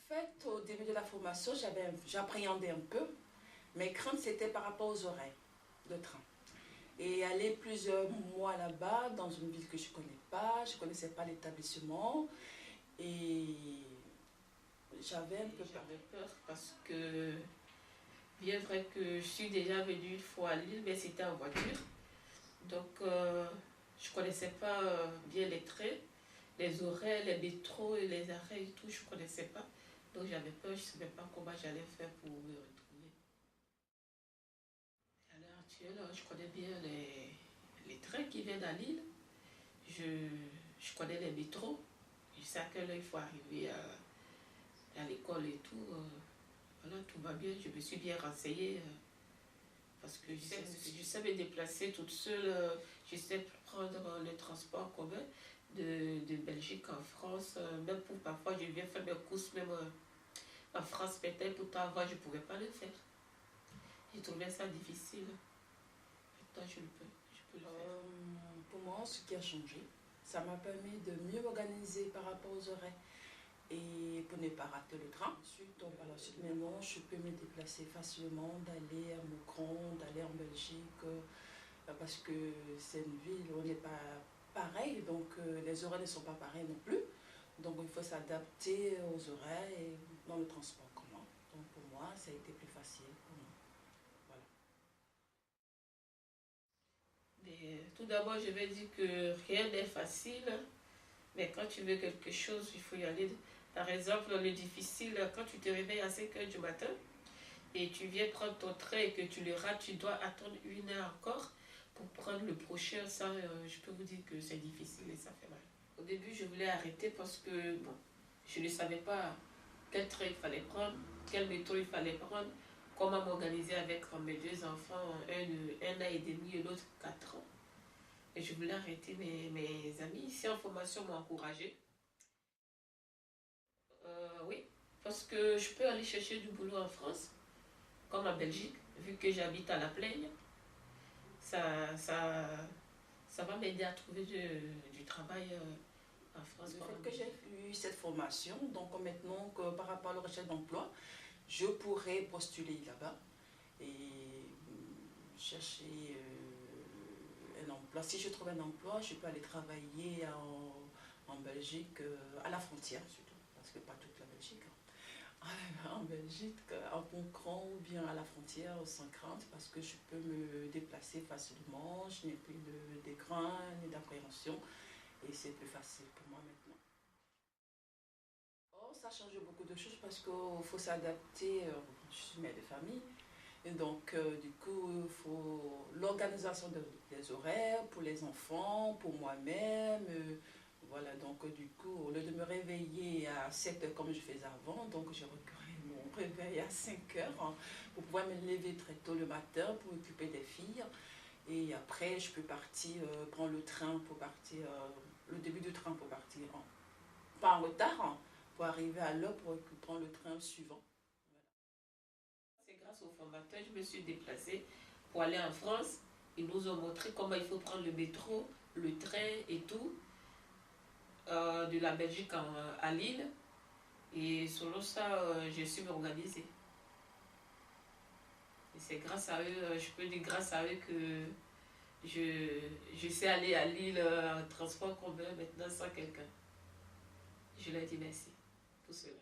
fait, au début de la formation, j'appréhendais un peu. Mes craintes, c'était par rapport aux horaires de train. Et aller plusieurs mois là-bas, dans une ville que je ne connais pas, je ne connaissais pas l'établissement. Et j'avais un peu peur. J'avais peur parce que, bien vrai que je suis déjà venue une fois à Lille, mais c'était en voiture. Donc, je ne connaissais pas bien les trains, les horaires, les métros et les arrêts et tout, je ne connaissais pas. Donc, j'avais peur, je ne savais pas comment j'allais faire pour me retrouver. À l'heure actuelle, je connais bien les trains qui viennent à Lille. Je connais les métros. Je sais à quelle heure il faut arriver à l'école et tout. Voilà, tout va bien. Je me suis bien renseignée parce que je sais me déplacer toute seule. Je sais prendre le transport commun de Belgique en France. Même pour parfois, je viens faire mes courses même en France peut-être. Pourtant, avant, je ne pouvais pas le faire. J'ai trouvé ça difficile. Maintenant, je peux le faire. Pour moi, ce qui a changé, ça m'a permis de mieux m'organiser par rapport aux horaires et pour ne pas rater le train. Ensuite, donc, par la suite, maintenant, je peux me déplacer facilement, d'aller à Moucron, d'aller en Belgique, parce que c'est une ville où on n'est pas pareil, donc les horaires ne sont pas pareils non plus. Donc il faut s'adapter aux horaires et dans le transport commun. Donc pour moi, ça a été plus facile pour moi. Voilà. Mais, tout d'abord, je vais dire que rien n'est facile, mais quand tu veux quelque chose, il faut y aller. Par exemple, le difficile, quand tu te réveilles à 5 h du matin et tu viens prendre ton train et que tu le rates, tu dois attendre 1 heure encore pour prendre le prochain. Ça, je peux vous dire que c'est difficile et ça fait mal. Au début, je voulais arrêter parce que bon, je ne savais pas quel train il fallait prendre, quel métro il fallait prendre, comment m'organiser avec mes 2 enfants, un de 1 an et demi et l'autre 4 ans. Et je voulais arrêter, mais mes amis ici en formation m'ont encouragée. Oui, parce que je peux aller chercher du boulot en France, comme en Belgique, vu que j'habite à La Plaine. Ça va m'aider à trouver du travail en France. Le fait que j'ai eu cette formation, donc maintenant que par rapport à la recherche d'emploi, je pourrais postuler là-bas et chercher un emploi. Si je trouve un emploi, je peux aller travailler en Belgique, à la frontière surtout, parce que pas toute la Belgique. En Belgique, en Concron ou bien à la frontière sans crainte, parce que je peux me déplacer facilement, je n'ai plus d'écran ni d'appréhension et c'est plus facile pour moi maintenant. Oh, ça change beaucoup de choses parce qu'il faut s'adapter. Je suis mère de famille. Et donc, du coup, il faut l'organisation des horaires pour les enfants, pour moi-même. Voilà, donc du coup, au lieu de me réveiller à 7 h comme je faisais avant, donc j'ai reculé mon réveil à 5 h hein, pour pouvoir me lever très tôt le matin pour occuper des filles. Et après, je peux partir, prendre le train pour partir, le début du train pour partir, pas en retard, hein, pour arriver à l'heure pour prendre le train suivant. C'est grâce aux formateurs que je me suis déplacée pour aller en France. Ils nous ont montré comment il faut prendre le métro, le train et tout, de la Belgique à Lille. Et selon ça, je suis organisée. Et c'est grâce à eux, je peux dire grâce à eux que je sais aller à Lille en transport commun maintenant sans quelqu'un. Je leur dis merci pour cela.